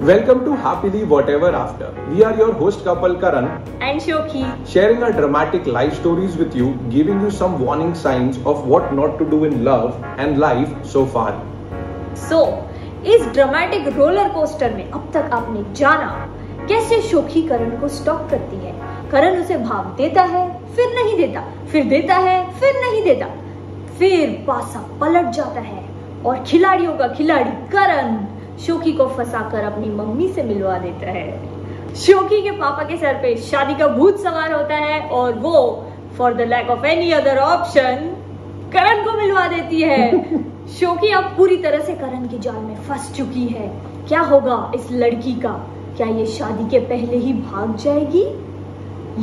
Welcome to Happily Whatever After. We are your host couple Karan and Shokhi, sharing our dramatic life stories with you, giving you some warning signs of what not to do in love and life so far. So, इस dramatic roller coaster में अब तक आपने जाना कैसे शोखी करण को stop करती है। करण उसे भाव देता है, फिर नहीं देता, फिर देता है, फिर नहीं देता, फिर पासा पलट जाता है और खिलाड़ियों का खिलाड़ी करण शोखी को फंसाकर अपनी मम्मी से मिलवा देता है। शोखी के पापा के सर पे शादी का भूत सवार होता है और वो for the lack of any other option Karan को मिलवा देती है। शोखी अब पूरी तरह से करण के जाल में फंस चुकी है। क्या होगा इस लड़की का? क्या ये शादी के पहले ही भाग जाएगी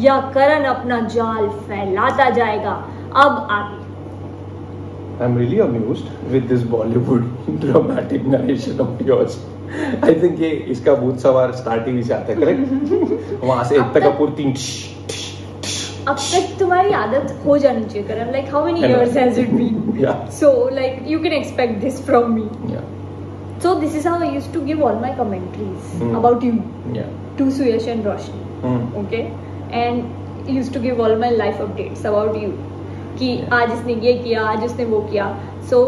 या करण अपना जाल फैलाता जाएगा? अब आगे। I'm really amused with this Bollywood dramatic narration of yours. I think ये इसका भूत सवार स्टार्टिंग ही से आता है, करेक्ट? वहाँ से एकता कपूर 3 अब तक तुम्हारी आदत हो जानी चाहिए करण. Like how many years has it been? Yeah. So like you can expect this from me. Yeah. So this is how I used to give all my commentaries about you. Yeah. To Suyash and Roshni. Okay. And used to give all my life updates about you. कि आज इसने ये किया, आज उसने वो किया. So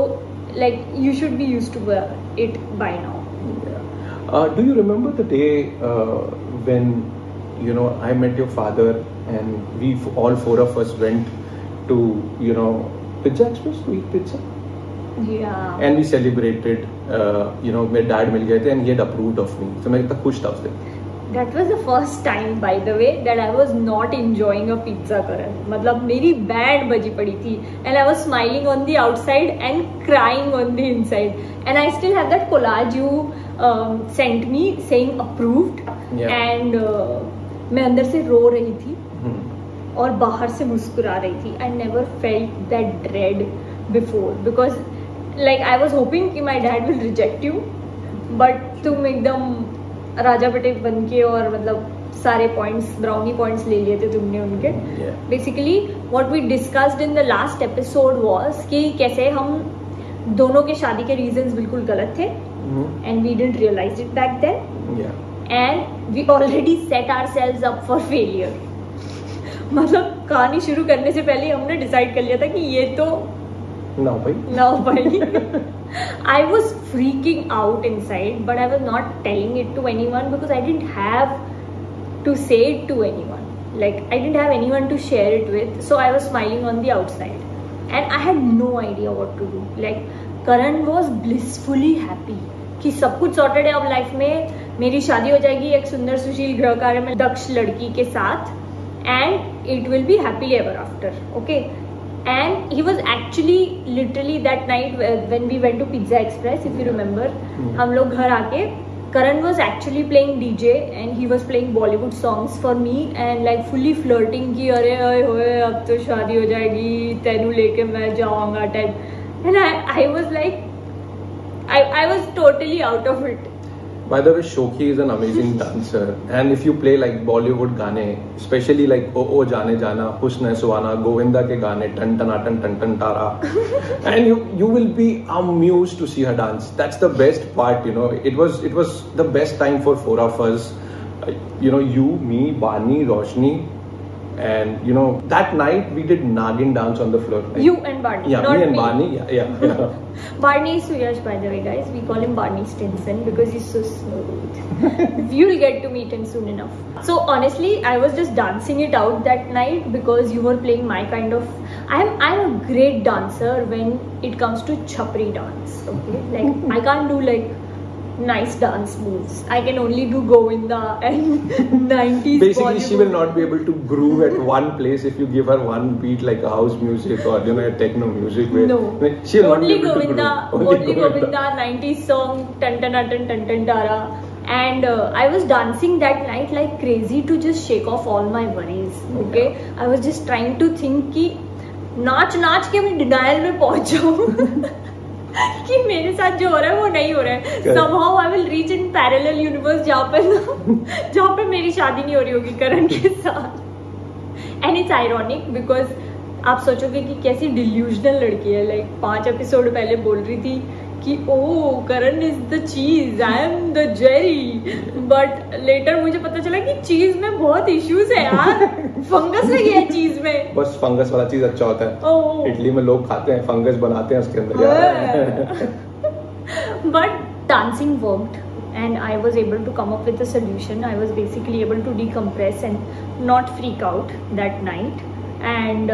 like you should be used to it by now. Yeah. Do you remember the day when I met your father and we all 4 of us went to Pizza Express to eat pizza? Yeah. And we celebrated. मेरे dad मिल गए थे and he had approved of me. So मैं इतना खुश था उस दिन. That was the first time, by the way, that I was not enjoying a pizza, Karan. मतलब मेरी बैंड बजी पड़ी थी and I was smiling on the outside and crying on the inside. And I still have that collage you sent me saying approved. Yeah. And मैं अंदर से रो रही थी और बाहर से मुस्कुरा रही थी. I never felt that dread before because like I was hoping कि my dad will reject you, but तुम एकदम राजा बेटे बन के और मतलब सारे पॉइंट्स ब्राउनी पॉइंट्स ले लिए थे तुमने उनके. Basically what we discussed in the last episode was कि कैसे हम दोनों के शादी के रीजंस बिल्कुल गलत थे and we didn't realise it back then and we already set ourselves up for failure. मतलब कहानी शुरू करने से पहले हमने डिसाइड कर लिया था कि ये तो ना भाई. I was freaking out inside, but I was not telling it to anyone because I didn't have to say it to anyone. Like I didn't have anyone to share it with, so I was smiling on the outside, and I had no idea what to do. Like Karan was blissfully happy कि सब कुछ sorted है अब life में. मेरी शादी हो जाएगी एक सुंदर सुशील गृह कार्य में दक्ष लड़की के साथ, and it will be happily ever after. Okay. And he was actually literally that night when we went to Pizza Express, if you remember, हम लोग घर आके Karan was actually playing DJ and he was playing Bollywood songs for me and like fully flirting कि अरे होए अब तो शादी हो जाएगी तेनू लेके मैं जाऊँगा type. And I was like I was totally out of it. By the way, Shokhi is an amazing dancer, and if you play like Bollywood गाने, especially like ओ ओ जाने जाना, हुस्न है सुहाना, गोविंदा के गाने, टन टना टन टन टन तारा, and you will be amused to see her dance. That's the best part, It was the best time for 4 of us, you, me, Bani, Roshni. And that night we did Nagin dance on the floor. Right? You and Barney. Yeah, not me and Barney. Yeah. Barney is Suyash, by the way, guys. We call him Barney Stinson because he's so smooth. You'll get to meet him soon enough. So honestly, I was just dancing it out that night because you were playing my kind of. I'm a great dancer when it comes to chapri dance. Okay, like I can't do like nice dance moves. I can only do Govinda and 90s Basically, Bollywood. she will not be able to groove at one place if you give her one beat like a house music or a techno music. Where No, she will only not be able Govinda, to groove. only Govinda, 90s song, tan tan tan tan tan tara. And I was dancing that night like crazy to just shake off all my worries. Okay, I was just trying to think कि नाच के मैं denial में पहुंच जाऊँ. कि मेरे साथ जो हो रहा है वो नहीं हो रहा है. Somehow I will reach in parallel universe जहाँ पे मेरी शादी नहीं हो रही होगी करण के साथ. And it's ironic because आप सोचोगे कि कैसी delusional लड़की है. Like 5 एपिसोड पहले बोल रही थी कि ओ करण इज द चीज, I am the Jerry, but later मुझे पता चला कि चीज में बहुत इश्यूज है यार, फंगस लगी है चीज में। बस फंगस वाला चीज अच्छा होता है, इटली में लोग खाते हैं, फंगस बनाते हैं उसके अंदर। But dancing worked and I was able to come up with a solution. I was basically able to decompress and not freak out that night, and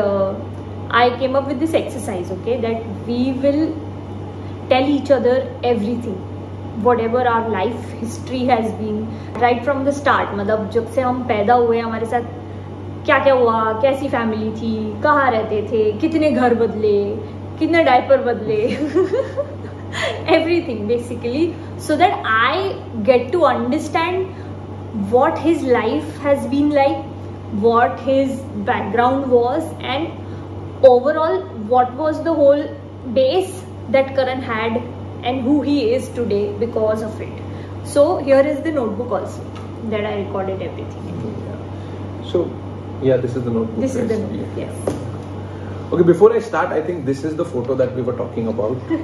I came up with this exercise, okay, that we will tell each other everything, whatever our life history has been right from the start. मतलब जब से हम पैदा हुए हमारे साथ क्या क्या हुआ, कैसी फैमिली थी, कहाँ रहते थे, कितने घर बदले, कितने डायपर बदले, everything basically, so that I get to understand what his life has been like, what his background was, and overall what was the whole base that Karan had and who he is today because of it. So here is the notebook also that I recorded everything. So yeah, this is the notebook. This is the notebook, yes. Okay, before I start, I think this is the photo that we were talking about.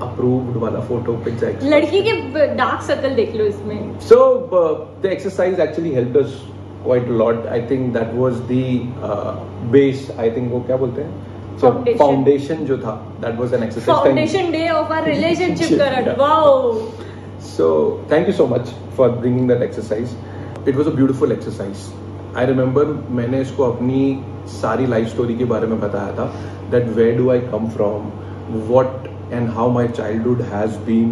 Approved वाला photo pics exercise. लड़की के dark circle देख लो इसमें. So the exercise actually helped us quite a lot. I think that was the base. I think वो क्या बोलते हैं? So foundation जो था, that was an exercise. Foundation day of our relationship, Karan. Wow. So thank you so much for bringing that exercise. It was a beautiful exercise. I remember मैंने इसको अपनी सारी लाइफ स्टोरी के बारे में बताया था. That where do I come from? What and how my childhood has been.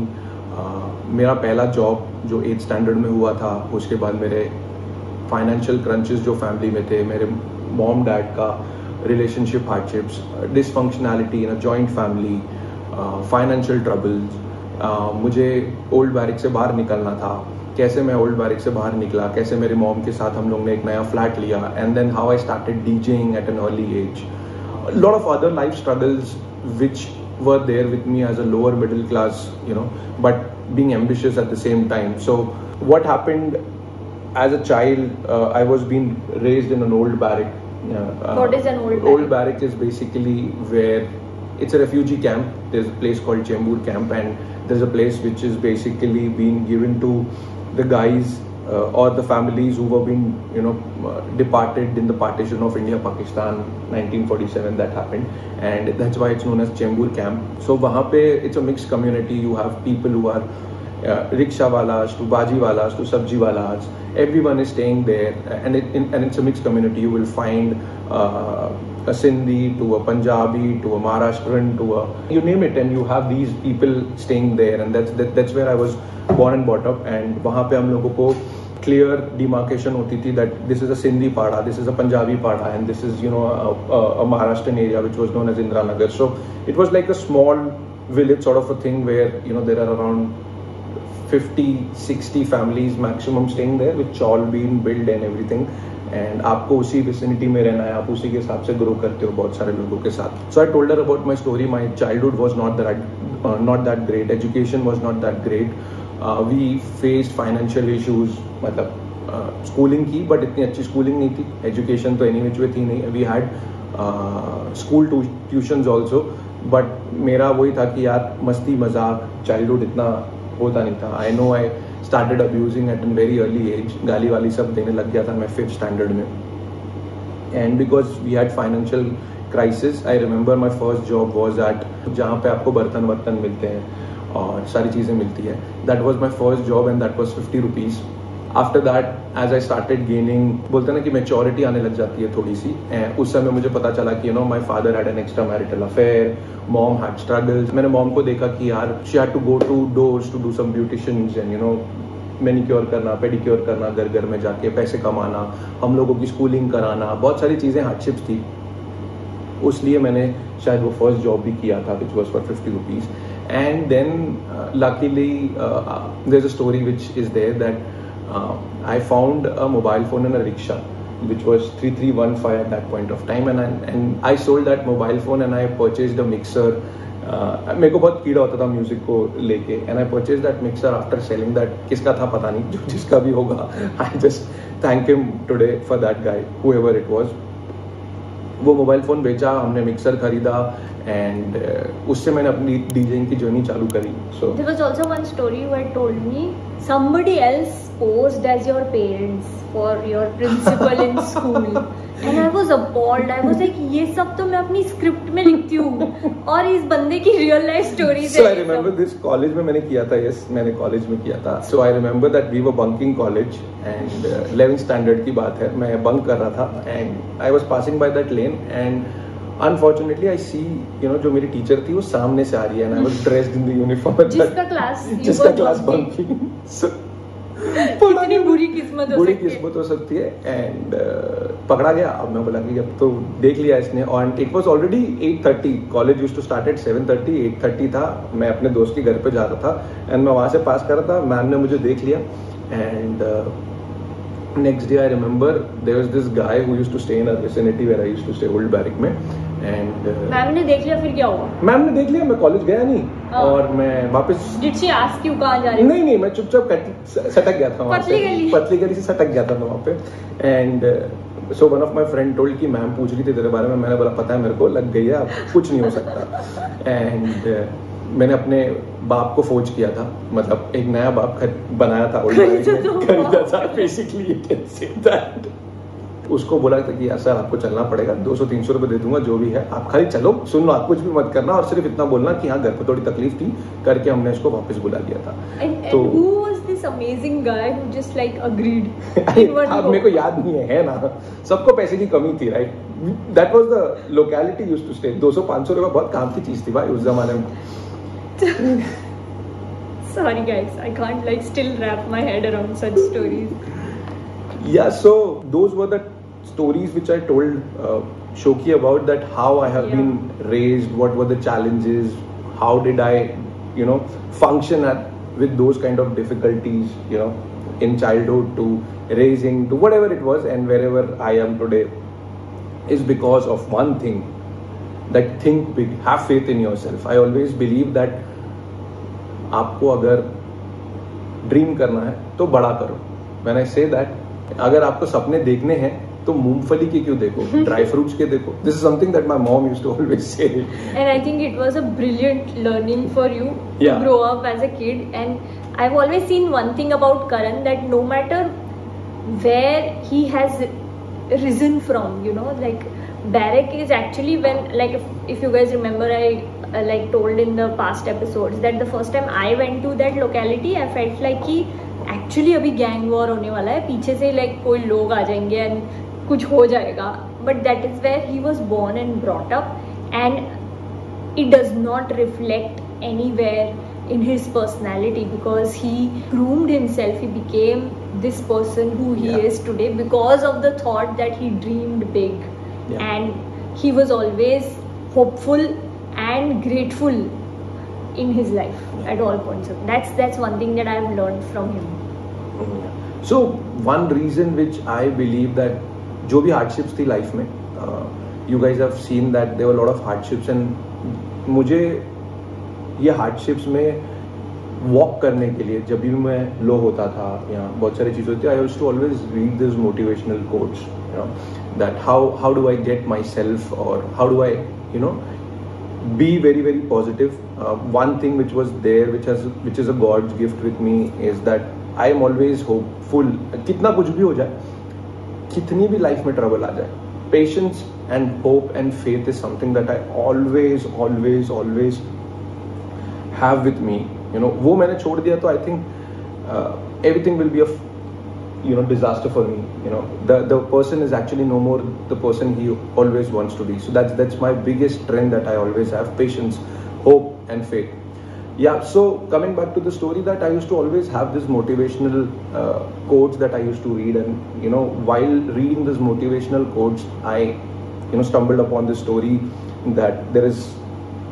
मेरा पहला जॉब जो 8th स्टैंडर्ड में हुआ था, उसके बाद मेरे फाइनेंशियल क्रंचेस जो फैमिली में थे, मेरे मॉम डैड का relationship hardships, dysfunctionality in a joint family, financial troubles, मुझे ओल्ड बैरिक से बाहर निकलना था, कैसे मैं ओल्ड बैरिक से बाहर निकला, कैसे मेरे मॉम के साथ हम लोग ने एक नया फ्लैट लिया, and then how I started DJing at an early age. Lot of other life struggles which were there with me as a lower middle class, but being ambitious at the same time. So what happened as a child, I was being raised in an old barrack. What is an old barrack? Old barrack is basically where it's a refugee camp. There's a place called Chembur camp, and there's a place which is basically being given to the guys or the families who were being departed in the partition of India Pakistan 1947. That happened, and that's why it's known as Chembur camp. So वहाँ पे it's a mixed community. You have people who are rickshaw walas to bhaji walas to sabji walas. Everyone is staying there, and it's a mixed community. You will find a Sindhi to a Punjabi to a Maharashtrian to a you name it, and you have these people staying there, and that's where I was born and brought up. And वहाँ पे हम लोगों को clear demarcation होती थी that this is a Sindhi pada, this is a Punjabi pada, and this is a Maharashtrian area which was known as Indranagar. So it was like a small village sort of a thing where there are around 50-60 families maximum staying there, which all been built and everything. And आपको उसी vicinity में रहना है, आप उसी के हिसाब से grow करते हो बहुत सारे लोगों के साथ. So I told her about my story. My childhood was not that great. Education was not that great. We faced financial issues. मतलब schooling की, but इतनी अच्छी schooling नहीं थी. Education तो any which way थी नहीं. We had school tuitions also, but मेरा वही था कि यार मस्ती मजाक childhood इतना होता नहीं था. I know I started abusing at a very early age. गाली वाली सब देने लग गया था मैं 5th standard में. And because we had financial crisis, I remember my first job was at जहाँ पे आपको बर्तन मिलते हैं और सारी चीज़ें मिलती है. That was my first job and that was 50 rupees. After that, as I started gaining, बोलते हैं ना कि maturity आने लग जाती है थोड़ी सी. उस समय मुझे पता चला कि my father had an extramarital affair, mom had struggles. मैंने mom को देखा कि यार she had to go to doors to do some beauticians and manicure करना, पेडिक्योर करना, घर में जाके पैसे कमाना, हम लोगों की स्कूलिंग कराना, बहुत सारी चीज़ें हार्डशिप्स थी. उसलिए मैंने शायद वो फर्स्ट जॉब भी किया था which was for 50 rupees. And then luckily there's a story which is there that I found a mobile phone in a rickshaw which was 3315 at that point of time, and I sold that mobile phone and I purchased a mixer. मेरे को बहुत कीड़ा होता था music को लेके, and I purchased that mixer after selling that. किसका था पता नहीं, जो जिसका भी होगा, I just thank him today for that guy, whoever it was. वो मोबाइल फ़ोन बेचा, हमने मिक्सर खरीदा, एंड उससे मैंने अपनी डीजेइंग की जर्नी चालू करी. सो there was also one story you had told me somebody else posed as your parents for your principal in school and I was appalled. I was like ये सब तो मैं अपनी स्क्रिप्ट में लिखती हूँ और इस बंदे की रियल लाइफ स्टोरीज है. So I remember this college में मैंने किया था. Yes, मैंने कॉलेज में किया था. So I remember that we were bunking college and 11th standard की बात है. मैं बंक कर रहा था and I was passing by that lane and unfortunately I see जो मेरी टीचर थी वो सामने से आ रही है and I was dressed in the uniform. जिसका क्लास bunking. So कितनी बुरी किस्मत हो सकती है एंड पकड़ा गया. अब मैं बोला कि अब तो देख लिया इसने. और it was already 8:30. College used to start at 7:30. 8:30 था. मैं अपने दोस्त के घर पे जा रहा था एंड मैं वहां से पास कर रहा था. मैम ने मुझे देख लिया and next day I remember there was this guy who used to stay in our vicinity where I used to stay, old barrack में. and मैम ने देख लिया फिर क्या हुआ? मैम ने देख लिया. मैं कॉलेज गया नहीं और मैं वापस. Did she ask you कहाँ जा रही? नहीं मैं चुपचाप सटक गया था वहाँ से. पतली गली से सटक गया था मैं वहाँ पे. And so one of my friend told कि मैम पूछ रही थी तेरे बारे में. मैंने बोला पता है मेरे को, लग गई है, अब कुछ नहीं हो सकता. एंड मैंने अपने बाप को फोर्ज किया था. मतलब एक नया बाप बनाया था. खरीदा था basically. You can say that. उसको बोला था कि यार सर आपको चलना पड़ेगा, 200-300 रुपए दे दूंगा जो भी है, आप खाली चलो, सुन लो, आप कुछ भी मत करना और सिर्फ इतना बोलना कि हाँ घर पे थोड़ी तकलीफ थी करके हमने इसको वापस बुला लिया था. तो who was this amazing guy who just like agreed? अब मेरे को याद नहीं है ना. सबको पैसे की कमी थी, right. That was the locality used to stay. 200-500 रुपए बहुत काम की चीज थी भाई उस जमाने में. Sorry guys, I can't like still wrap my head around such stories. Yeah, so those were the stories which I told Shoki about, that how I have been raised, what were the challenges, how did I function with those kind of difficulties in childhood to raising to whatever it was, and wherever I am today is because of one thing, that think big, have faith in yourself. I always believe that आपको अगर dream करना है तो बड़ा करो. When I say that, अगर आपको सपने देखने हैं तो मूंगफली के क्यों देखो, ड्राई फ्रूट्स के देखो. This is something that my mom used to always say. And I think it was a brilliant learning for you to grow up as a kid. And I've always seen one thing about Karan, that no matter where he has risen from, like barrack is actually when, like if you guys remember, I like told in the past episodes that the first time I went to that locality, I felt like कि actually अभी gang war होने वाला है, पीछे से like कोई लोग आ जाएंगे and कुछ हो जाएगा. But that is where he was born and brought up, and it does not reflect anywhere in his personality, because he groomed himself. He became this person who he is today because of the thought that he dreamed big. And he was always hopeful and grateful in his life at all points. That's one thing that I've learned from him. So one reason which I believe that जो भी hardships थी life में, you guys have seen that there were a lot of hardships, and मुझे ये hardships में walk करने के लिए जब भी मैं लो होता था या बहुत सारी चीज़ होती थी, I used to always read this motivational quotes, that how do I get myself, or how do I be very very positive. One thing which was there, which is a God's gift with me, is that I am always hopeful. कितना कुछ भी हो जाए, कितनी भी life में trouble आ जाए, patience and hope and faith is something that I always have with me. वो मैंने छोड़ दिया तो I think everything will be a disaster for me. The person is actually no more the person he always wants to be. So that's my biggest strength that I always have: patience, hope and faith. Yeah, so coming back to the story, that I used to always have this motivational quotes that I used to read, and while reading this motivational quotes, I stumbled upon this story that there is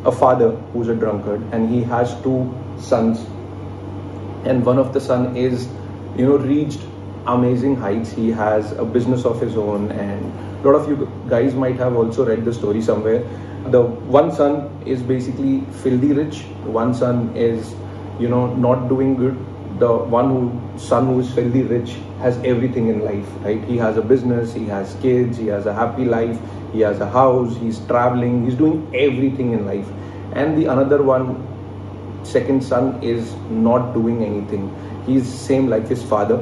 a father who's a drunkard and he has two sons, and one of the son is reached amazing heights. He has a business of his own, and a lot of you guys might have also read the story somewhere. The one son is basically filthy rich, one son is not doing good. The son who is filthy rich has everything in life, right? He has a business, he has kids, he has a happy life, he has a house, he's traveling, he's doing everything in life. And the another one, second son, is not doing anything. He's same like his father.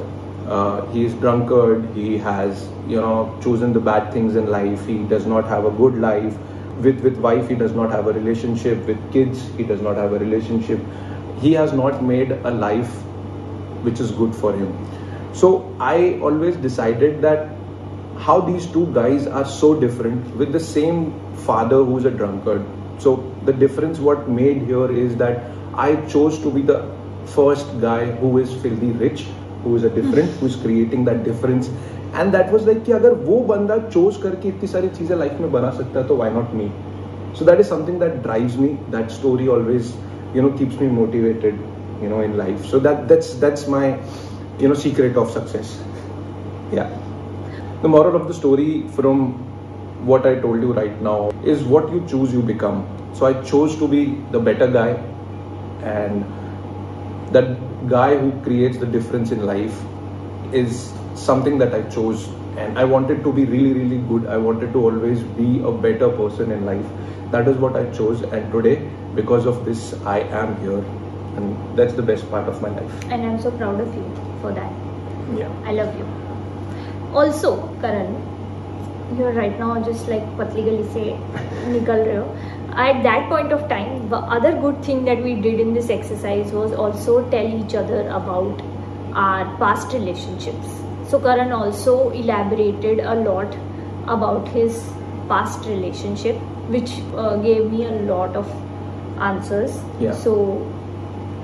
He is drunkard, he has, you know, chosen the bad things in life, he does not have a good life. With wife, he does not have a relationship. With kids, he does not have a relationship. He has not made a life which is good for him. So I always decided that how these two guys are so different with the same father who's a drunkard. So the difference what made here is that I chose to be the first guy who is filthy rich, who is a different, who is creating that difference. And that was like कि अगर वो बंदा chose करके इतनी सारी चीजें life में बना सकता है तो why not me? So that is something that drives me. That story always, you know, keeps me motivated, you know, in life. So that's my, you know, secret of success. Yeah. The moral of the story from what I told you right now is what you choose, you become. So I chose to be the better guy, and that guy who creates the difference in life is something that I chose, and I wanted to be really, really good. I wanted to always be a better person in life. That is what I chose, and today, because of this, I am here, and that's the best part of my life. And I'm so proud of you for that. Yeah. I love you. Also, Karan, you're right now just like patli gali se nikal rahe ho. At that point of time, the other good thing that we did in this exercise was also tell each other about our past relationships. So Karan also elaborated a lot about his past relationship, which gave me a lot of answers. Yeah. So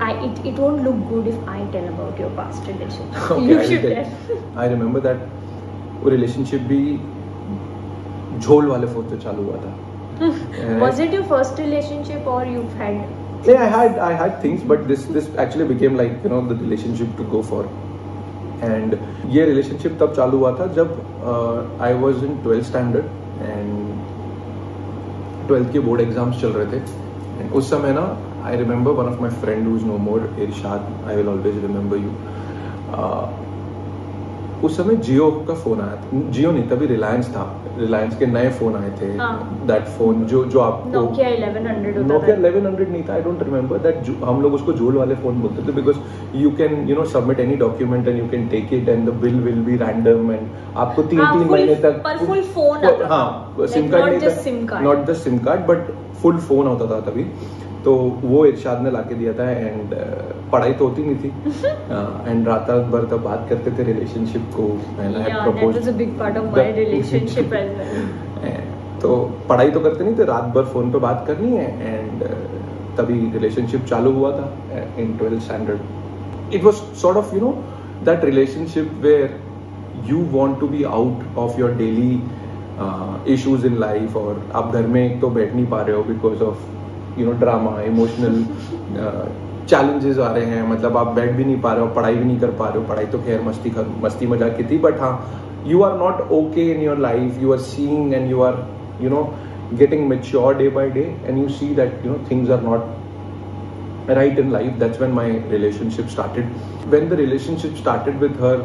it won't look good if I tell about your past relationship. Okay, You I will should tell. tell. I remember that वो relationship भी झोल वाले phone से चालू हुआ था. Was it your first relationship or you've had? Yeah, I had things, but this actually became like, you know, the relationship to go for. And ये relationship तब चालू हुआ था जब I was in 12th standard and 12th के board exams चल रहे थे. And उस समय ना, I remember one of my friend who's no more, Irshad, I will always remember you. उस समय जियो का फोन आया था. जियो नहीं, तभी रिलायंस था. रिलायंस के नए फोन आए थे. दैट फोन जो आपको Nokia 1100 होता Nokia था. 1100 नहीं था. I don't remember that. हम लोग उसको झोल वाले फोन बोलते थे because you can, you know, submit any document and you can take it and the bill will be random and आपको 3 महीने तक पर फुल फोन आता था. हाँ, सिम कार्ड नहीं था, not the SIM card but full phone होता था तभी. तो वो इरशाद ने लाके दिया था. एंड पढ़ाई तो होती नहीं थी. एंड रात भर तब बात करते थे रिलेशनशिप को. And I propose. That was a big part of my relationship as well. तो पढ़ाई तो करते नहीं थे, रात भर फोन पे बात करनी है. एंड तभी रिलेशनशिप चालू हुआ था in 12th standard. It was sort of, you know, that relationship where you want to be out of your daily issues in life. और आप घर में एक तो बैठ नहीं पा रहे हो because of, you know, drama, emotional challenges आ रहे हैं. मतलब आप बैठ भी नहीं पा रहे हो, पढ़ाई भी नहीं कर पा रहे हो. पढ़ाई तो खैर मस्ती मजाक की थी, बट हाँ, you are not okay in your life. You are seeing and you are, you know, getting mature day by day, and you see that, you know, things are not right in life. That's when my relationship started. When the relationship started with her,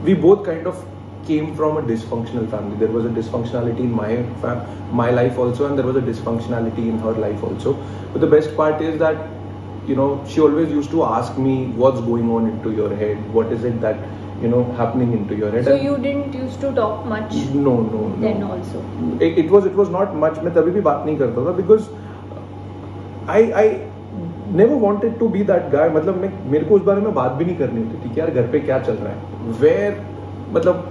we both kind of came from a dysfunctional family. There was a dysfunctionality in my life also, and there was a dysfunctionality in her life also. But the best part is that, you know, she always used to ask me, what's going on into your head? What is it that, you know, happening into your head? So you didn't used to talk much? No. Then also. It was not much. मैं तभी भी बात नहीं करता था because I never wanted to be that guy. मतलब मेरे को उस बारे में बात भी नहीं करनी होती थी कि यार घर पे क्या चल रहा है. Where, मतलब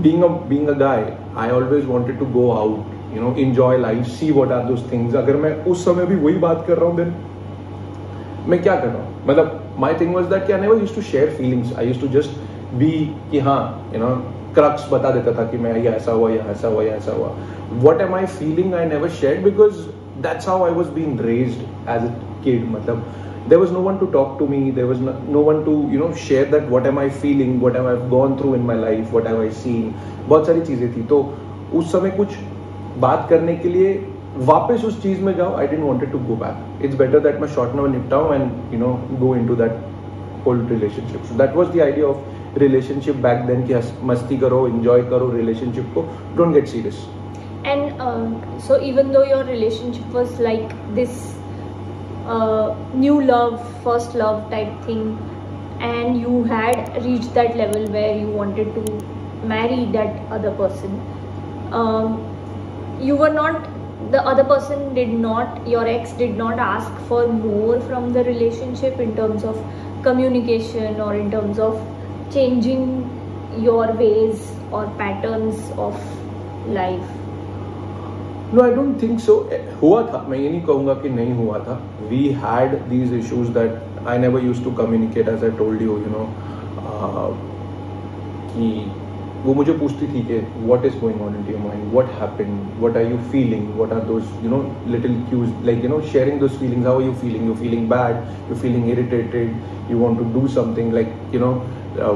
being a guy, I always wanted to go out, you know, enjoy life, see what are those things. अगर मैं उस समय भी वही बात कर रहा हूँ, then मैं क्या कर रहा हूँ? मतलब my thing was that I never used to share feelings. I used to just be कि हाँ, you know, क्रक्स बता देता था कि मैं ये ऐसा हुआ, या ऐसा हुआ, या ऐसा हुआ. What am I feeling? I never shared because that's how I was being raised as a kid. मतलब there was no one to talk to me. There was no one to, you know, share that what am I feeling, what am I gone through in my life, what have I seen. बहुत सारी चीजें थी. तो उस समय कुछ बात करने के लिए वापस उस चीज में जाओ. I didn't want to go back. It's better that मैं short now निपटाऊं and, you know, go into that whole relationship. So that was the idea of relationship back then कि मस्ती करो, enjoy करो relationship को, don't get serious. And so even though your relationship was like this new love, first love type thing, and you had reached that level where you wanted to marry that other person, you were not, the other person did not, your ex did not ask for more from the relationship in terms of communication or in terms of changing your ways or patterns of life? No, I don't think so. हुआ था, मैं ये नहीं कहूँगा कि नहीं हुआ था. We had these issues that I never used to communicate, as I told you, कि वो मुझे पूछती थी कि what is going on in your mind, what happened, what are you feeling, what are those, little cues, like, sharing those feelings. How are you feeling? You're feeling bad, you're feeling irritated, you want to do something, like,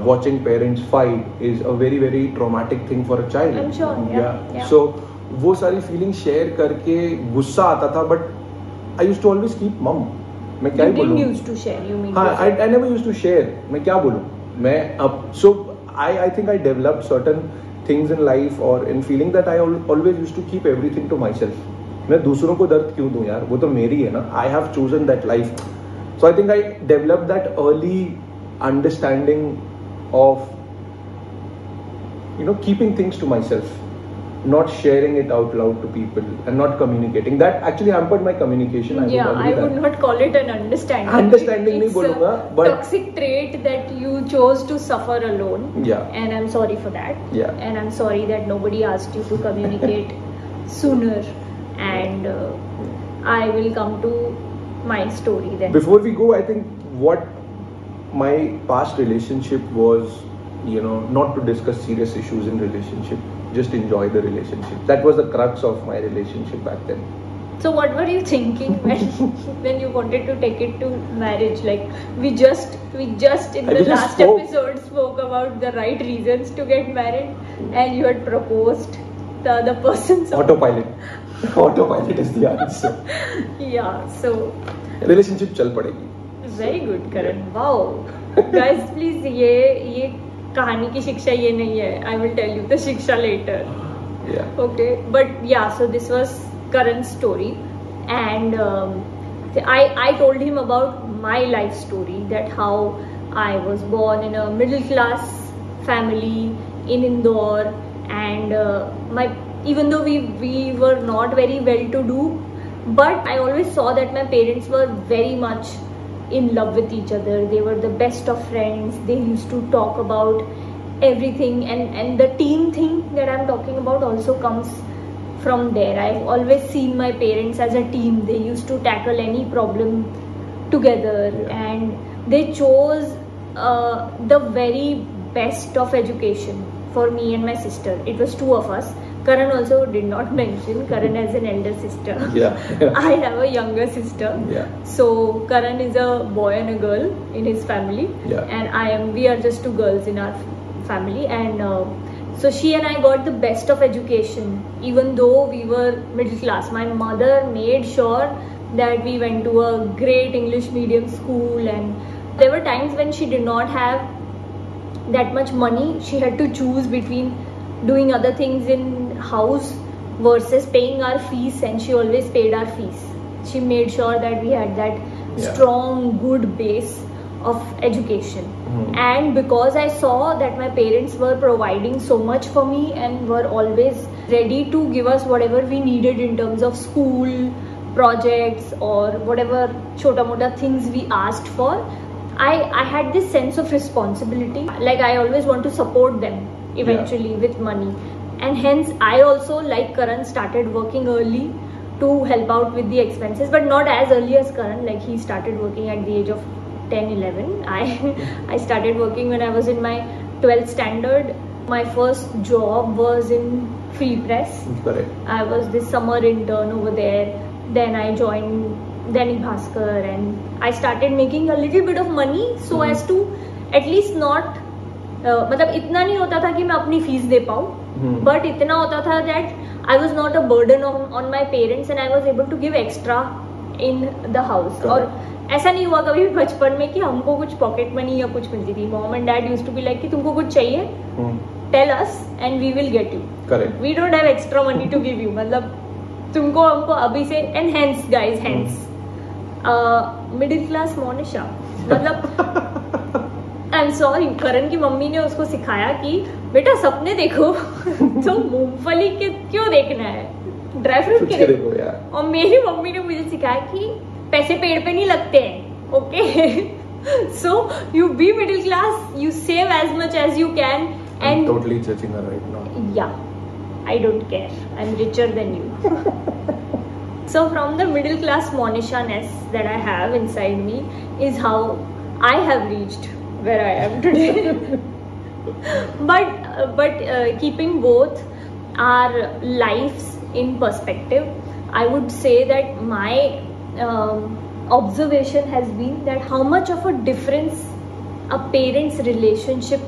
watching parents fight is a very, very traumatic thing for a child. I'm sure, yeah. So वो सारी feeling share करके गुस्सा आता था, but I used to always keep mum. मैं क्या ही बोलूं. हाँ, I never used to share. मैं क्या बोलूं. मैं अब so I think I developed certain things in life और in feeling that I always used to keep everything to myself. मैं दूसरों को दर्द क्यों दूं यार, वो तो मेरी है ना. I have chosen that life. So I think I developed that early understanding of keeping things to myself, not sharing it out loud to people and not communicating. That actually hampered my communication. I would not call it an understanding. Understanding नहीं बोलूँगा, but toxic trait that you chose to suffer alone. Yeah. And I'm sorry for that. Yeah. And I'm sorry that nobody asked you to communicate sooner. And I will come to my story then. Before we go, I think what my past relationship was, not to discuss serious issues in relationship, just enjoy the relationship. That was the crux of my relationship back then. So what were you thinking when you wanted to take it to marriage? Like we just in the last episode spoke about the right reasons to get married, and you had proposed the other person's autopilot is the answer. Yeah, so relationship चल पड़ेगी. Very good, Karan. Wow. Guys, please ये कहानी की शिक्षा ये नहीं है. I will tell you the शिक्षा later. Yeah. Okay, but yeah, so this was Karan's story, and I told him about my life story, that how I was born in a middle class family in Indore, and even though we were not very well to do, but I always saw that my parents were very much in love with each other. They were the best of friends. They used to talk about everything, and the team thing that I'm talking about also comes from there. I've always seen my parents as a team. They used to tackle any problem together. Yeah. And they chose the very best of education for me and my sister. It was two of us. Karan also did not mention. Karan has an elder sister. Yeah. I have a younger sister. Yeah. So Karan is a boy and a girl in his family. Yeah. And we are just two girls in our family. And so she and I got the best of education, even though we were middle class. My mother made sure that we went to a great English medium school, and there were times when she did not have that much money. She had to choose between doing other things in house versus paying our fees, and she always paid our fees. She made sure that we had that strong, good base of education. And because I saw that my parents were providing so much for me and were always ready to give us whatever we needed in terms of school projects or whatever chota mota things we asked for, I had this sense of responsibility. Like I always want to support them eventually with money. And hence I also, like Karan, started working early to help out with the expenses, but not as early as Karan. Like he started working at the age of 10-11. I started working when I was in my 12th standard. My first job was in Free Press. Correct. I was this summer intern over there. Then I joined Dainik Bhaskar, and I started making a little bit of money so as to at least not मतलब इतना नहीं होता था कि मैं अपनी fees दे पाऊँ, but इतना होता था that I was not a burden on my parents, and I was able to give extra in the house. और ऐसा नहीं हुआ कभी भी बचपन में कि हमको कुछ पॉकेट मनी या कुछ मिलती थी. Mom and dad used to be like कि तुमको कुछ चाहिए tell us and we will get you. Correct. We don't have extra money to give you. मतलब तुमको हमको अभी से, and hence guys, hence middle class Monisha, मतलब आई एम सॉरी, करण की मम्मी ने उसको सिखाया कि बेटा सपने देखो तो मूंगफली के क्यों देखना है, ड्राई फ्रूट के देखो यार. और मेरी मम्मी ने मुझे सिखाया कि पैसे पेड़ पे नहीं लगते हैं. Okay, so you be middle class, you save as much as you can. I'm totally judging her right now. Yeah, I don't care. I'm richer than you. So from the middle class Monisha-ness that I have inside me is how I have reached where I am today. but keeping both our lives in perspective, I would say that my observation has been that how much of a difference a parent's relationship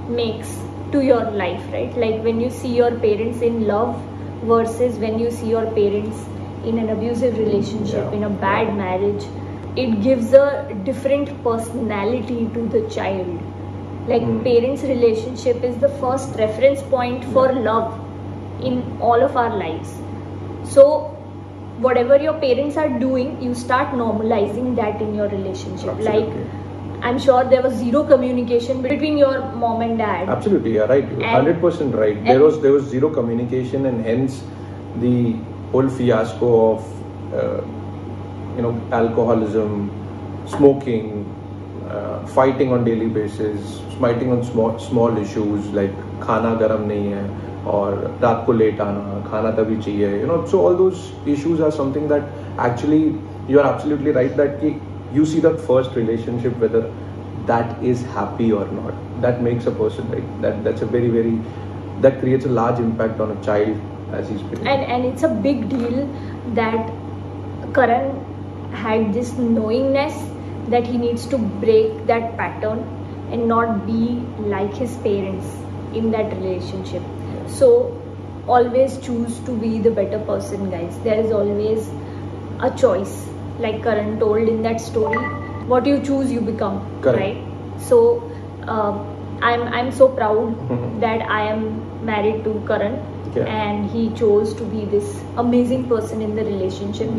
makes to your life, right? Like when you see your parents in love versus when you see your parents in an abusive relationship, in a bad marriage, it gives a different personality to the child. Like parents relationship is the first reference point for love in all of our lives. So whatever your parents are doing, you start normalizing that in your relationship. Absolutely. Like I'm sure there was zero communication between your mom and dad. Absolutely, you're right. You're 100% right. There was zero communication, and hence the whole fiasco of alcoholism, smoking, fighting on daily basis, fighting on small issues like खाना गरम नहीं है और रात को late आना, खाना तभी चाहिए. So all those issues are something that actually you are absolutely right that you see that first relationship, whether that is happy or not, that makes a person right. That's a very that creates a large impact on a child as he's being. And it's a big deal that Karan had this knowingness that he needs to break that pattern and not be like his parents in that relationship. So always choose to be the better person, guys. There is always a choice. Like Karan told in that story, what you choose you become. Correct. Right? So I'm so proud that I am married to Karan, and he chose to be this amazing person in the relationship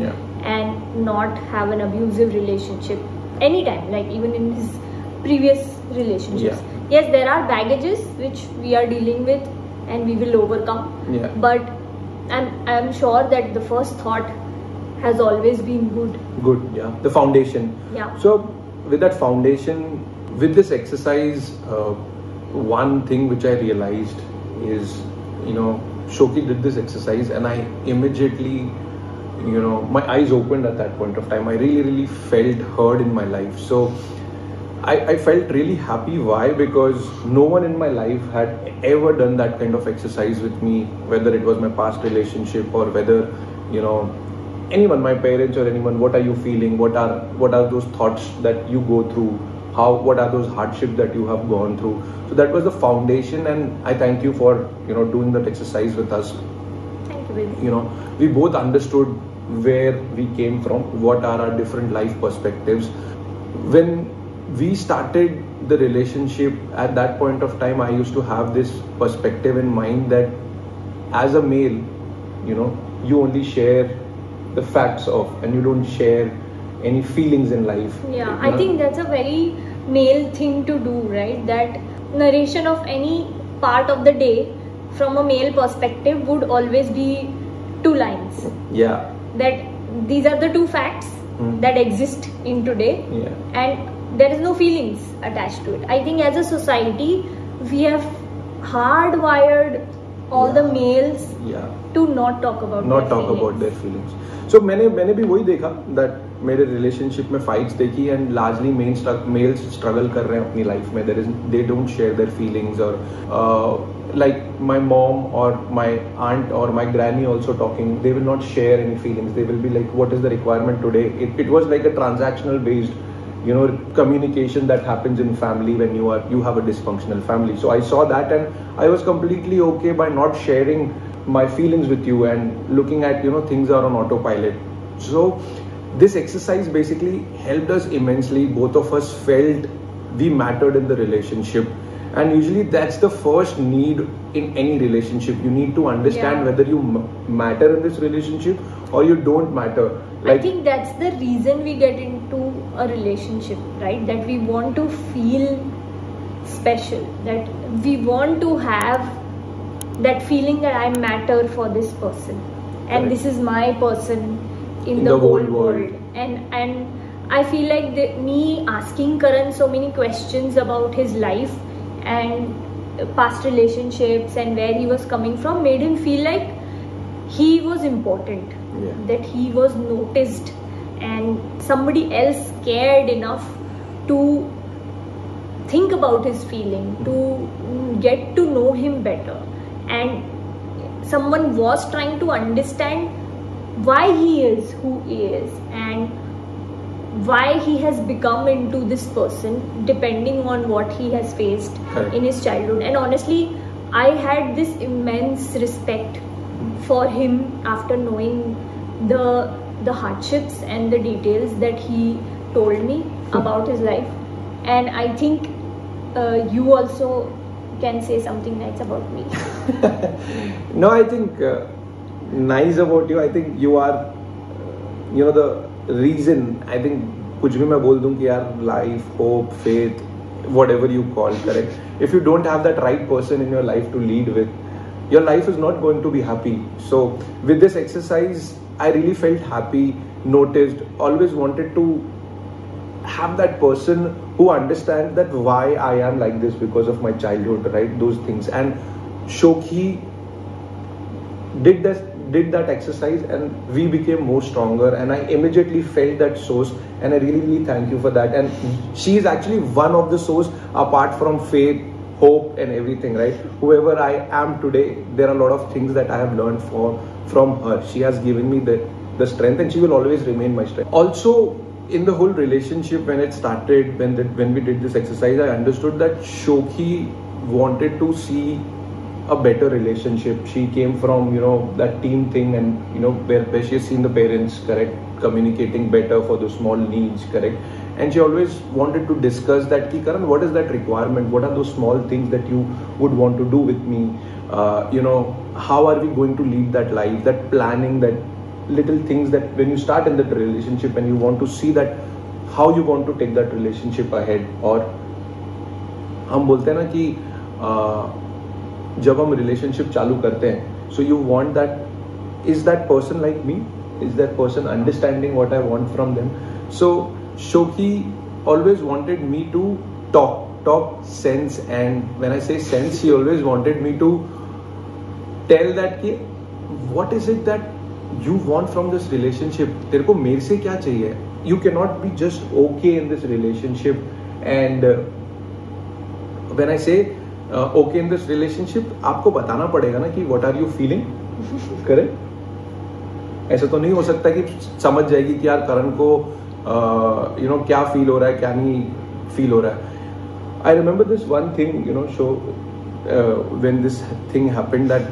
and not have an abusive relationship anytime, like even in his previous relationships. Yes, there are baggages which we are dealing with and we will overcome, but I'm sure that the first thought has always been good. The foundation. So with that foundation, with this exercise, one thing which I realized is, Shoki did this exercise and I immediately, my eyes opened at that point of time. I really felt heard in my life. So I felt really happy. Why? Because no one in my life had ever done that kind of exercise with me, whether it was my past relationship or whether, anyone, my parents or anyone. What are you feeling? What are those thoughts that you go through? What are those hardships that you have gone through? So that was the foundation, and I thank you for doing that exercise with us. Thank you, baby. We both understood where we came from, what are our different life perspectives. When we started the relationship, at that point of time, I used to have this perspective in mind that as a male, you only share the facts of, and you don't share any feelings in life. I think that's a very male thing to do, right? That narration of any part of the day from a male perspective would always be 2 lines. That these are the 2 facts that exist in today, and there is no feelings attached to it. I think as a society we have hardwired all the males to not talk about their feelings. So मैंने भी वही देखा that मेरे relationship में fights देखी, and largely males struggle कर रहे हैं अपनी life में. They don't share their feelings, or like my mom or my aunt or my granny also talking, they will not share any feelings. They will be like, what is the requirement today? It was like a transactional based communication that happens in family when you have a dysfunctional family. So I saw that, and I was completely okay by not sharing my feelings with you and looking at things are on autopilot. So this exercise basically helped us immensely. Both of us felt we mattered in the relationship, And usually that's the first need in any relationship. You need to understand whether you matter in this relationship or you don't matter. I think that's the reason we get into a relationship, right? That we want to feel special, that we want to have that feeling that I matter for this person, and this is my person in the whole world. And I feel like me asking Karan so many questions about his life and past relationships and where he was coming from made him feel like he was important, that he was noticed and somebody else cared enough to think about his feeling, to get to know him better, and someone was trying to understand why he is who he is and why he has become into this person depending on what he has faced in his childhood. And honestly, I had this immense respect for him after knowing the hardships and the details that he told me about his life. And I think you also can say something nice about me. No, I think nice about you. I think you are, the reason. I think कुछ भी मैं बोल दूं कि यार life, hope, faith, whatever you call, correct. If you don't have that right person in your life to lead with, your life is not going to be happy. So with this exercise, I really felt happy, noticed, always wanted to have that person who understands that why I am like this because of my childhood, right? Those things. And Shokhi did that exercise and we became more stronger, and I immediately felt that source, and I really thank you for that. And she is actually one of the source apart from faith, hope and everything, right? Whoever I am today, there are a lot of things that I have learned from her. She has given me the strength, and she will always remain my strength. Also, in the whole relationship, when it started, when we did this exercise, I understood that Shokhi wanted to see a better relationship. She came from, that team thing, and, where she has seen the parents, correct, communicating better for the small needs, correct. And she always wanted to discuss that, Karan, what is that requirement? What are those small things that you would want to do with me? How are we going to lead that life? That planning, that little things that when you start in that relationship and you want to see that how you want to take that relationship ahead. Or हम बोलते हैं ना कि जब हम relationship चालू करते हैं, so you want that, is that person like me? Is that person understanding what I want from them? So Shokhi always wanted me to talk sense, and when I say sense, she always wanted me to tell that कि what is it that you want from this relationship? तेरे को मेरे से क्या चाहिए? You cannot be just okay in this relationship. And when I say okay in this relationship, आपको बताना पड़ेगा ना कि what are you feeling, correct? ऐसा तो नहीं हो सकता कि समझ जाएगी कि यार करण को क्या फील हो रहा है, क्या नहीं फील हो रहा है. I remember this one thing, when this thing happened, that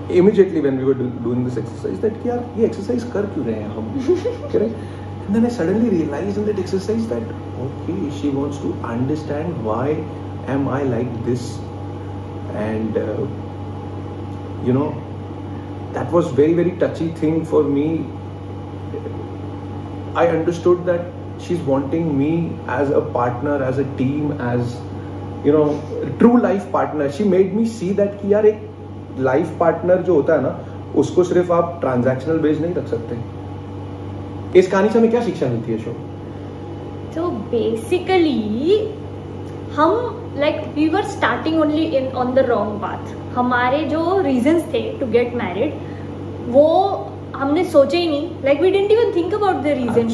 immediately when we were doing this exercise, that यार ये exercise कर क्यों रहे हैं हम, correct? And then I suddenly realized in that exercise that okay, she wants to understand why am I like this, and that was very, very touchy thing for me. I understood that she's wanting me as a partner, as a team, as true life partner. She made me see that कि यार एक life partner जो होता है ना, उसको सिर्फ आप ट्रांजैक्शनल बेस नहीं रख सकते. इस कहानी से हमें क्या शिक्षा मिलती है शो? तो बेसिकली हम we were starting only on the wrong path. हमारे जो रीजंस थे टू गेट मैरिड, वो हमने सोचे ही नहीं. We didn't even think about the reason.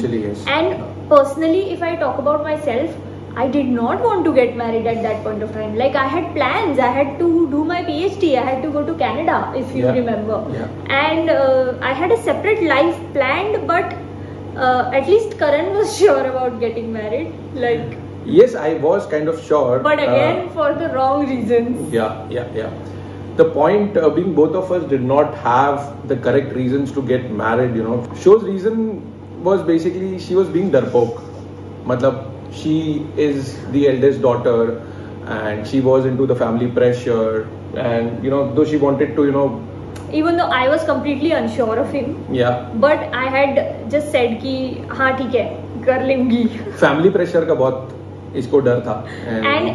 And personally if I talk about myself, I did not want to get married at that point of time. I had plans. I had to do my PhD. I had to go to Canada, if you remember. Yeah. And I had a separate life planned, but at least Karan was sure about getting married. Yes, I was kind of sure. But again, for the wrong reasons. Yeah. The point being, both of us did not have the correct reasons to get married, Show's reason was basically she was being darpok. she is the eldest daughter and she was into the family pressure, and though she wanted to even though I was completely unsure of him, yeah, but I had just said कि हाँ ठीक है कर लूंगी. Family pressure का बहुत इसको डर था. and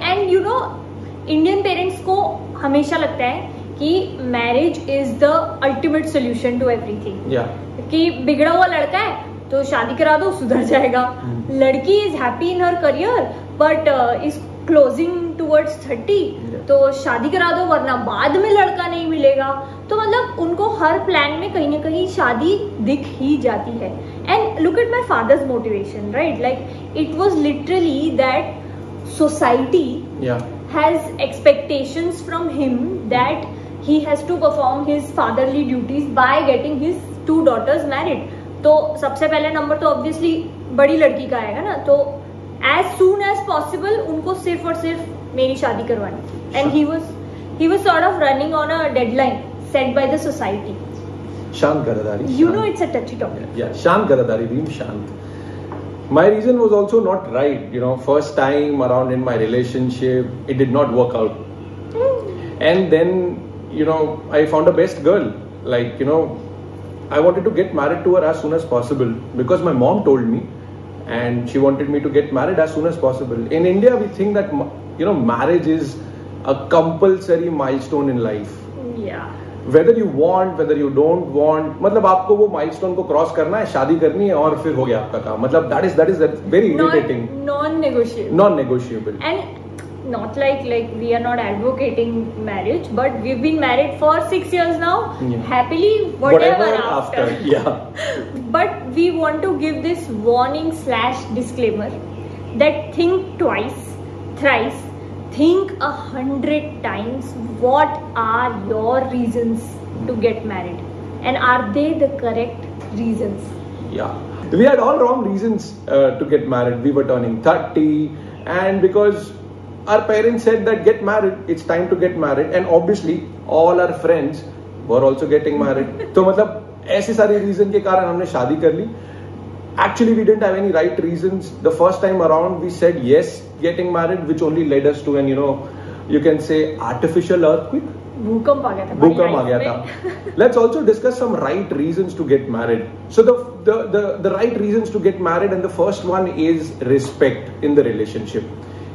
इंडियन पेरेंट्स को हमेशा लगता है कि marriage is the ultimate solution to everything. कि बिगड़ा हुआ लड़का है तो शादी करा दो, सुधर जाएगा. लड़की is happy in her career but is closing towards 30, तो शादी करा दो वरना बाद में लड़का नहीं मिलेगा. तो मतलब उनको हर प्लान में कहीं ना कहीं शादी दिख ही जाती है. And look at my father's motivation, right? Like it was literally that society has expectations from him that he has to perform his fatherly duties by getting his 2 daughters married. तो सबसे पहले नंबर तो obviously बड़ी लड़की का आएगा ना, तो as soon as possible उनको सिर्फ और सिर्फ मेरी शादी करवानी. And he was sort of running on a deadline set by the society. शांत गदादारी. You know it's a touchy topic. Yeah, शांत गदादारी, being शांत. My reason was also not right. First time around in my relationship, it did not work out. And then, I found a best girl. Like, I wanted to get married to her as soon as possible because my mom told me, and she wanted me to get married as soon as possible. In India, we think that, marriage is a compulsory milestone in life. Yeah. Whether you want, whether you don't want, मतलब आपको वो milestone को cross करना है, शादी करनी है और फिर हो गया आपका काम. मतलब that is very irritating. Non-negotiable. And not like we are not advocating marriage, but we've been married for 6 years now. Yeah. Happily whatever after. Yeah. But we want to give this warning / disclaimer that think twice, thrice. Think 100 times what are your reasons to get married, and are they the correct reasons? Yeah, we had all wrong reasons to get married. We were turning 30, and because our parents said that get married, it's time to get married, and obviously all our friends were also getting married. तो मतलब ऐसे सारे reason के कारण हमने शादी कर ली. Actually, we didn't have any right reasons. The first time around, we said yes, getting married, which only led us to an, you can say, artificial earthquake. भूकंप आ गया था. Let's also discuss some right reasons to get married. So the right reasons to get married, and the first one is respect in the relationship.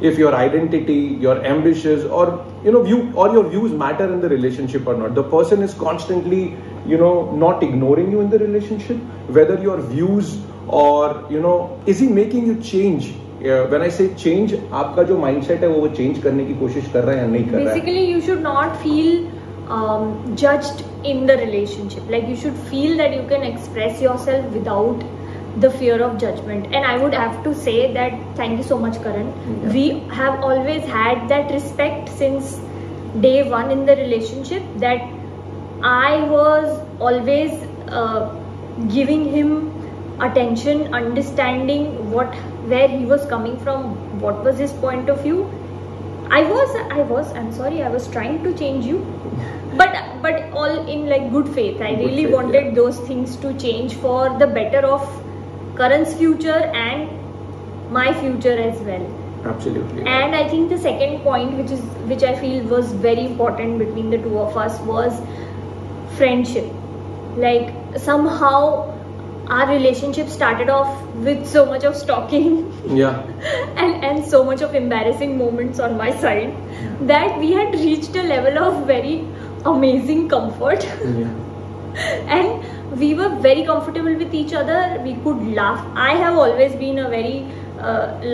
If your identity, your ambitions, or your views matter in the relationship or not. The person is constantly, not ignoring you in the relationship. Whether your views or is he making you change? When I say change, आपका जो mindset है वो change करने की कोशिश कर रहा है या नहीं कर रहा है. Basically, you should not feel judged in the relationship. Like you should feel that you can express yourself without the fear of judgment. And I would have to say that thank you so much, Karan. Yeah. We have always had that respect since day one in the relationship, that I was always giving him attention, understanding where he was coming from, what was his point of view. I'm sorry, I was trying to change you, but all in like good faith. I really wanted those things to change for the better of Karan's future and my future as well. Absolutely. And I think the second point, which I feel was very important between the two of us, was friendship. Like somehow our relationship started off with so much of stalking, and so much of embarrassing moments on my side, that we had reached a level of very amazing comfort. And we were very comfortable with each other. We could laugh. I have always been a very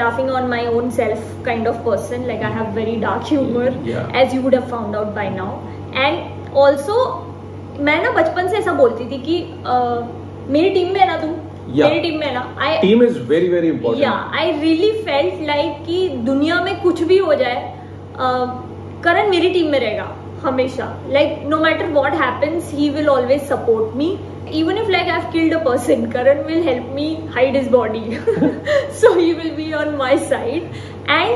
laughing on my own self kind of person. Like I have very dark humor, as you would have found out by now. And also मैं ना बचपन से ऐसा बोलती थी कि मेरी team में है ना तुम, मेरी टीम में है ना. Team is very very important. I really felt like कि दुनिया में कुछ भी हो जाए, करण मेरी टीम में रहेगा हमेशा. Like no matter what happens, he will always support me. Even if like I've killed a person, Karan will help me hide his body. So he will be on my side. And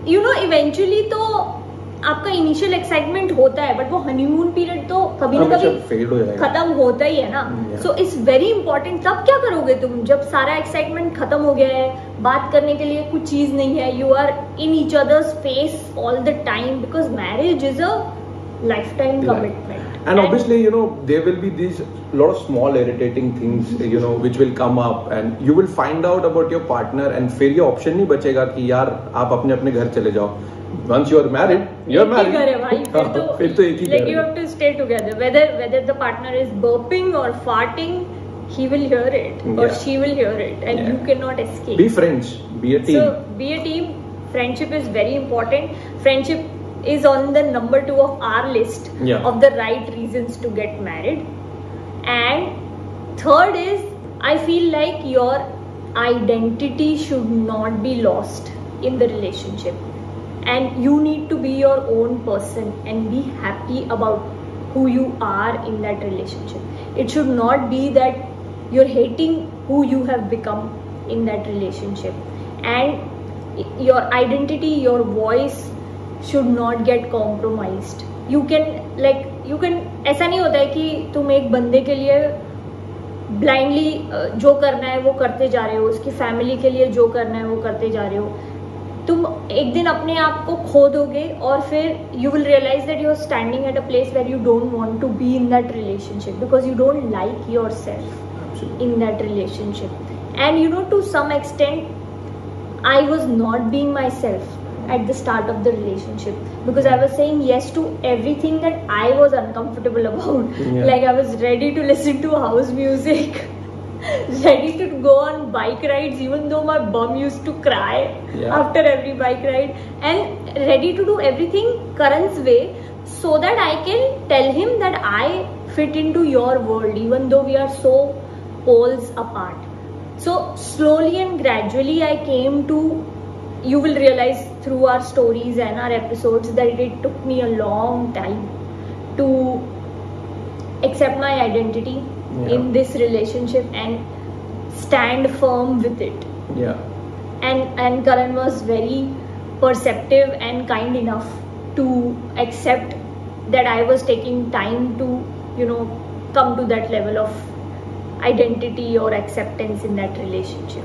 eventually तो आपका initial excitement होता है, but वो honeymoon period तो कभी ना हमेशा कभी fade हो जाएगा। खत्म होता ही है ना। So it's very important. तब क्या करोगे तुम जब सारा एक्साइटमेंट खत्म हो गया है, बात करने के लिए कुछ चीज नहीं है, you are in each others face all the time, because marriage is a lifetime commitment. And obviously, you know, there will be these lot of small irritating things, you know, which will come up, and you will find out about your partner, and फिर ये option नहीं बचेगा कि यार आप अपने अपने घर चले जाओ. Once you are married, you are married. घर है भाई, फिर तो एक ही घर like you have to stay together. Whether the partner is burping or farting, he will hear it or she will hear it, and you cannot escape. Be friends, be a team. So be a team. Friendship is very important. Friendship is on the number 2 of our list of the right reasons to get married. And third is, I feel like your identity should not be lost in the relationship, and you need to be your own person and be happy about who you are in that relationship. It should not be that you're hating who you have become in that relationship, and your identity, your voice should not get compromised. You can ऐसा नहीं होता है कि तुम एक बंदे के लिए ब्लाइंडली जो करना है वो करते जा रहे हो, उसकी फैमिली के लिए जो करना है वो करते जा रहे हो. तुम एक दिन अपने आप को खो दोगे और फिर you will realise that you are standing at a place where you don't want to be in that relationship because you don't like yourself in that relationship. And you know, to some extent I was not being myself at the start of the relationship because I was saying yes to everything that I was uncomfortable about. Like I was ready to listen to house music, ready to go on bike rides even though my bum used to cry after every bike ride, and ready to do everything Karan's way so that I can tell him that I fit into your world even though we are so poles apart. So slowly and gradually I came to, you will realize through our stories and our episodes that it took me a long time to accept my identity in this relationship and stand firm with it. And Karan was very perceptive and kind enough to accept that I was taking time to, you know, come to that level of identity or acceptance in that relationship.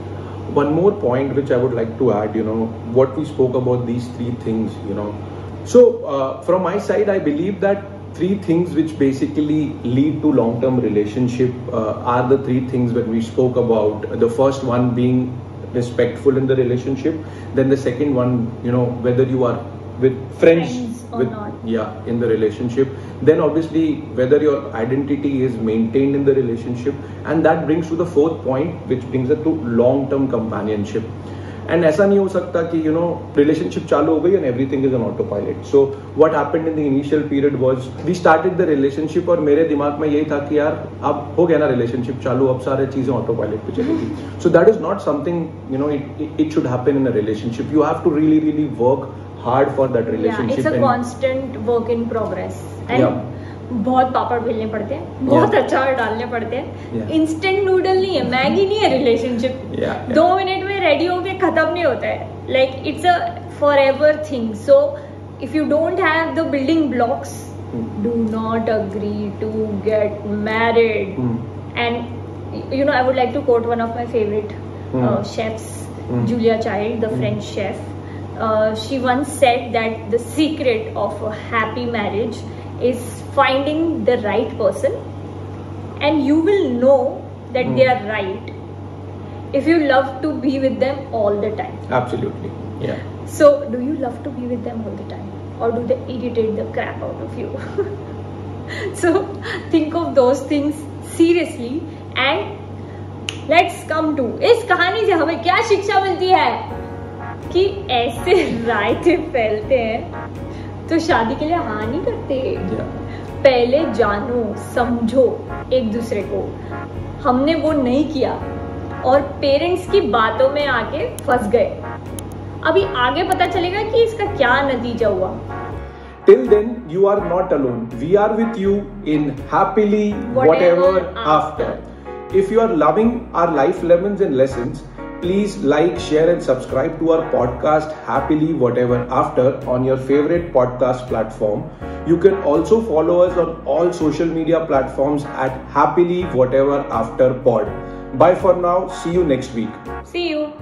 One more point which I would like to add, you know, what we spoke about these 3 things, you know. So from my side, I believe that 3 things which basically lead to long-term relationship are the 3 things that we spoke about. The first one being respectful in the relationship. Then the second one, you know, whether you are with friends or with, not. in the relationship. Then obviously whether your identity is maintained in the relationship, and that brings to the 4th point, which brings us to long-term companionship. And ऐसा नहीं हो सकता कि, you know, relationship चालू हो गई and everything is on autopilot. So what happened in the initial period was we started the relationship और मेरे दिमाग में यही था कि यार अब हो गया ना relationship चालू, अब सारे चीजें autopilot पे चलेगी. So that is not something, you know, it should happen in a relationship. You have to really work hard for that relationship. It's a constant work in progress. And बहुत पापड़ बेलने पड़ते हैं, बहुत अचार डालने पड़ते हैं. इंस्टेंट नूडल नहीं है, मैगी नहीं है रिलेशनशिप. 2 मिनट में रेडी होके खत्म नहीं होता है. Like it's a forever thing. So if you don't have the building blocks, do not agree to get married. And you know, I would like to quote one of my favorite chefs, Julia Child, the French chef. She once said that the secret of a happy marriage is finding the right person, and you will know that they are right if you love to be with them all the time. Absolutely. Yeah. So do you love to be with them all the time, or do they irritate the crap out of you? So think of those things seriously, and let's come to इस कहानी से हमें क्या शिक्षा मिलती है कि ऐसे रायते फैलते हैं तो शादी के लिए हाँ नहीं करते. पहले जानो समझो एक दूसरे को. हमने वो नहीं किया और पेरेंट्स की बातों में आके फंस गए. अभी आगे पता चलेगा कि इसका क्या नतीजा हुआ. Till then, you are not alone. We are with you in happily whatever after. If you are loving our life lemons and lessons, Please like, share and subscribe to our podcast Happily Whatever After on your favorite podcast platform. You can also follow us on all social media platforms at Happily Whatever After Pod. Bye for now. See you next week. See you.